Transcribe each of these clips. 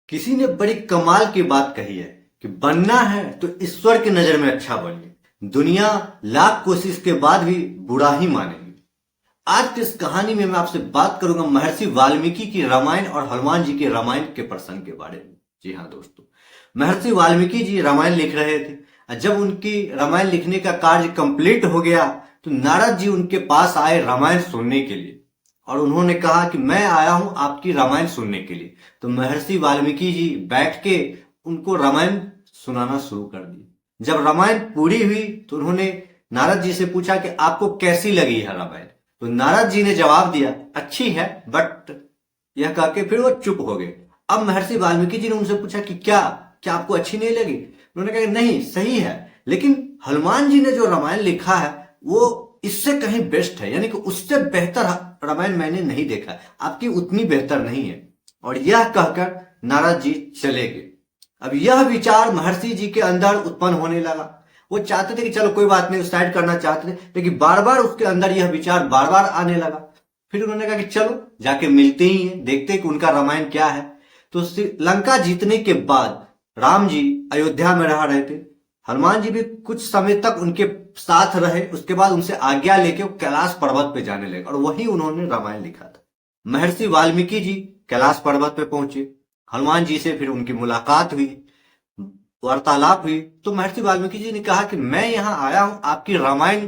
किसी ने बड़ी कमाल की बात कही है कि बनना है तो ईश्वर की नजर में अच्छा बनिए। दुनिया लाख कोशिश के बाद भी बुरा ही मानेगी। आज की इस कहानी में मैं आपसे बात करूंगा महर्षि वाल्मीकि की रामायण और हनुमान जी के रामायण के प्रसंग के बारे में। जी हाँ दोस्तों, महर्षि वाल्मीकि जी रामायण लिख रहे थे और जब उनकी रामायण लिखने का कार्य कंप्लीट हो गया तो नारद जी उनके पास आए रामायण सुनने के लिए और उन्होंने कहा कि मैं आया हूं आपकी रामायण सुनने के लिए। तो महर्षि वाल्मीकि जी बैठ के उनको रामायण सुनाना शुरू कर दी। जब रामायण पूरी हुई तो उन्होंने नारद जी से पूछा कि आपको कैसी लगी है रामायण। तो नारद जी ने जवाब दिया अच्छी है, बट यह कह के फिर वो चुप हो गए। अब महर्षि वाल्मीकि जी ने उनसे पूछा कि क्या क्या आपको अच्छी नहीं लगी। उन्होंने कहा कि नहीं, सही है, लेकिन हनुमान जी ने जो रामायण लिखा है वो इससे कहीं बेस्ट है, यानी कि उससे बेहतर रामायण मैंने नहीं देखा, आपकी उतनी बेहतर नहीं है। और यह कहकर नारद जी चले गए। अब यह विचार महर्षि जी के अंदर उत्पन्न होने लगा। वो चाहते थे कि चलो कोई बात नहीं, साइड करना चाहते थे, लेकिन बार बार उसके अंदर यह विचार बार बार आने लगा। फिर उन्होंने कहा कि चलो जाके मिलते ही हैं, देखते हैं कि उनका रामायण क्या है। तो लंका जीतने के बाद राम जी अयोध्या में रह रहे थे। हनुमान जी भी कुछ समय तक उनके साथ रहे। उसके बाद उनसे आज्ञा लेके वो कैलाश पर्वत पे जाने लगे और वहीं उन्होंने रामायण लिखा था। महर्षि वाल्मीकि जी कैलाश पर्वत पे पहुंचे। हनुमान जी से फिर उनकी मुलाकात हुई, वार्तालाप हुई। तो महर्षि वाल्मीकि जी ने कहा कि मैं यहाँ आया हूं आपकी रामायण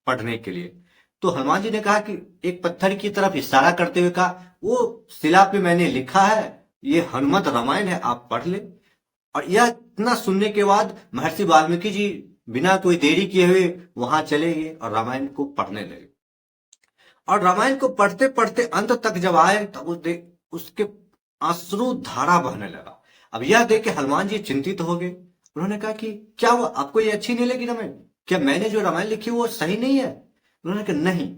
पढ़ने के लिए। तो हनुमान जी ने कहा कि एक पत्थर की तरफ इशारा करते हुए कहा, वो शिला पे मैंने लिखा है, ये हनुमत रामायण है, आप पढ़ ले। और यह इतना सुनने के बाद महर्षि वाल्मीकि जी बिना कोई देरी किए हुए वहां चले गए और रामायण को पढ़ने लगे। और रामायण को पढ़ते पढ़ते अंत तक जब आए तब उसके अश्रु धारा बहने लगा। अब यह देख के हनुमान जी चिंतित हो गए। उन्होंने कहा कि क्या हुआ, आपको ये अच्छी नहीं लगी रामायण? क्या मैंने जो रामायण लिखी वो सही नहीं है? उन्होंने कहा नहीं,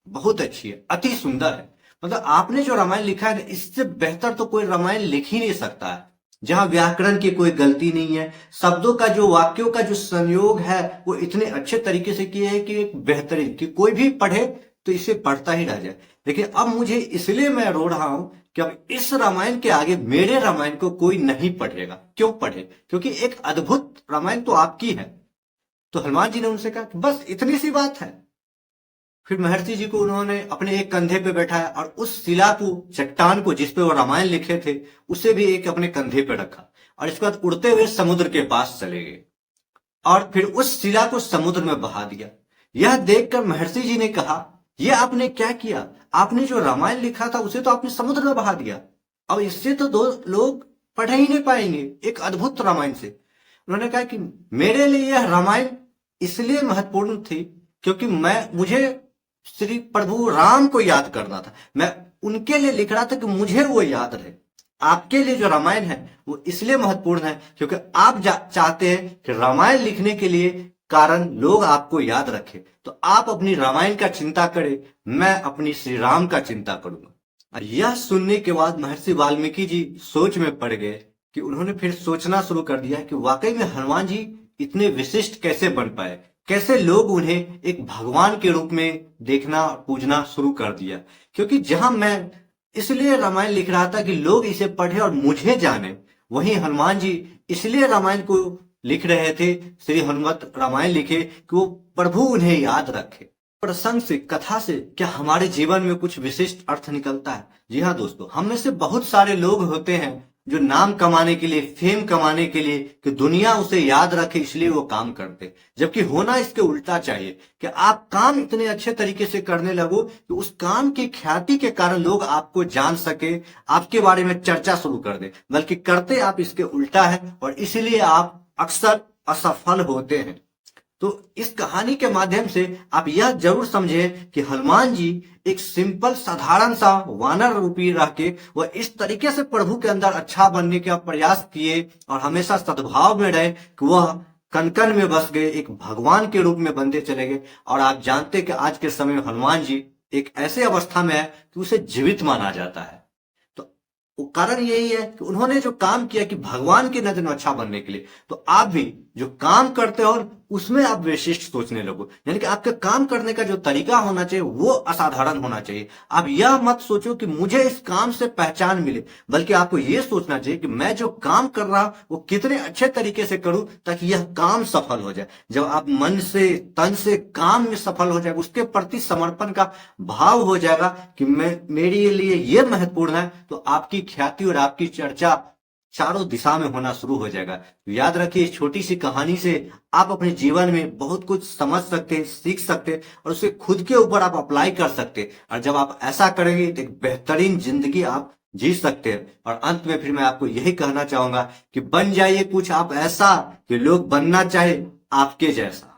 बहुत अच्छी है, अति सुंदर है। मतलब आपने जो रामायण लिखा है इससे बेहतर तो कोई रामायण लिख ही नहीं सकता है। जहां व्याकरण की कोई गलती नहीं है, शब्दों का जो वाक्यों का जो संयोग है वो इतने अच्छे तरीके से किए है कि एक बेहतरीन, कि कोई भी पढ़े तो इसे पढ़ता ही रह जाए। लेकिन अब मुझे इसलिए मैं रो रहा हूं कि अब इस रामायण के आगे मेरे रामायण को कोई नहीं पढ़ेगा। क्यों पढ़े? क्योंकि एक अद्भुत रामायण तो आपकी है। तो हनुमान जी ने उनसे कहा कि बस इतनी सी बात है। फिर महर्षि जी को उन्होंने अपने एक कंधे पे बैठाया और उस शिला को, चट्टान को जिसपे वो रामायण लिखे थे, उसे भी एक अपने कंधे पे रखा और इसके बाद उड़ते हुए समुद्र के पास चले गए और फिर उस शिला को समुद्र में बहा दिया। यह देखकर महर्षि जी ने कहा, यह आपने क्या किया? आपने जो रामायण लिखा था उसे तो आपने समुद्र में बहा दिया। अब इससे तो दो लोग पढ़ ही नहीं पाएंगे एक अद्भुत रामायण से। उन्होंने कहा कि मेरे लिए यह रामायण इसलिए महत्वपूर्ण थी क्योंकि मुझे श्री प्रभु राम को याद करना था। मैं उनके लिए लिख रहा था कि मुझे वो याद रहे। आपके लिए जो रामायण है वो इसलिए महत्वपूर्ण है क्योंकि आप चाहते हैं कि रामायण लिखने के लिए कारण लोग आपको याद रखें। तो आप अपनी रामायण का चिंता करें, मैं अपनी श्री राम का चिंता करूंगा। और यह सुनने के बाद महर्षि वाल्मीकि जी सोच में पड़ गए कि उन्होंने फिर सोचना शुरू कर दिया कि वाकई में हनुमान जी इतने विशिष्ट कैसे बन पाए, कैसे लोग उन्हें एक भगवान के रूप में देखना, पूजना शुरू कर दिया। क्योंकि जहां मैं इसलिए रामायण लिख रहा था कि लोग इसे पढ़े और मुझे जाने, वहीं हनुमान जी इसलिए रामायण को लिख रहे थे, श्री हनुमत रामायण लिखे कि वो प्रभु उन्हें याद रखे। प्रसंग से, कथा से क्या हमारे जीवन में कुछ विशिष्ट अर्थ निकलता है? जी हाँ दोस्तों, हम में से बहुत सारे लोग होते हैं जो नाम कमाने के लिए, फेम कमाने के लिए, कि दुनिया उसे याद रखे इसलिए वो काम करते। जबकि होना इसके उल्टा चाहिए कि आप काम इतने अच्छे तरीके से करने लगो कि उस काम की ख्याति के कारण लोग आपको जान सके, आपके बारे में चर्चा शुरू कर दे। बल्कि करते आप इसके उल्टा है और इसलिए आप अक्सर असफल होते हैं। तो इस कहानी के माध्यम से आप यह जरूर समझें कि हनुमान जी एक सिंपल साधारण सा वानर रूपी रह के वह इस तरीके से प्रभु के अंदर अच्छा बनने का प्रयास किए और हमेशा सद्भाव में रहे कि वह कण कण में बस गए, एक भगवान के रूप में बनते चले गए। और आप जानते कि आज के समय में हनुमान जी एक ऐसे अवस्था में है कि उसे जीवित माना जाता है। तो वो कारण यही है कि उन्होंने जो काम किया कि भगवान की नजर में अच्छा बनने के लिए। तो आप भी जो काम करते हो उसमें आप विशिष्ट सोचने लगो, यानी कि आपके काम करने का जो तरीका होना चाहिए वो असाधारण होना चाहिए। आप यह मत सोचो कि मुझे इस काम से पहचान मिले, बल्कि आपको यह सोचना चाहिए कि मैं जो काम कर रहा हूं वो कितने अच्छे तरीके से करूं ताकि यह काम सफल हो जाए। जब आप मन से तन से काम में सफल हो जाए, उसके प्रति समर्पण का भाव हो जाएगा कि मैं मेरे लिए यह महत्वपूर्ण है, तो आपकी ख्याति और आपकी चर्चा चारों दिशा में होना शुरू हो जाएगा। तो याद रखिए, इस छोटी सी कहानी से आप अपने जीवन में बहुत कुछ समझ सकते हैं, सीख सकते हैं और उसे खुद के ऊपर आप अप्लाई कर सकते हैं। और जब आप ऐसा करेंगे तो एक बेहतरीन जिंदगी आप जी सकते हैं। और अंत में फिर मैं आपको यही कहना चाहूंगा कि बन जाइए कुछ आप ऐसा कि लोग बनना चाहे आपके जैसा।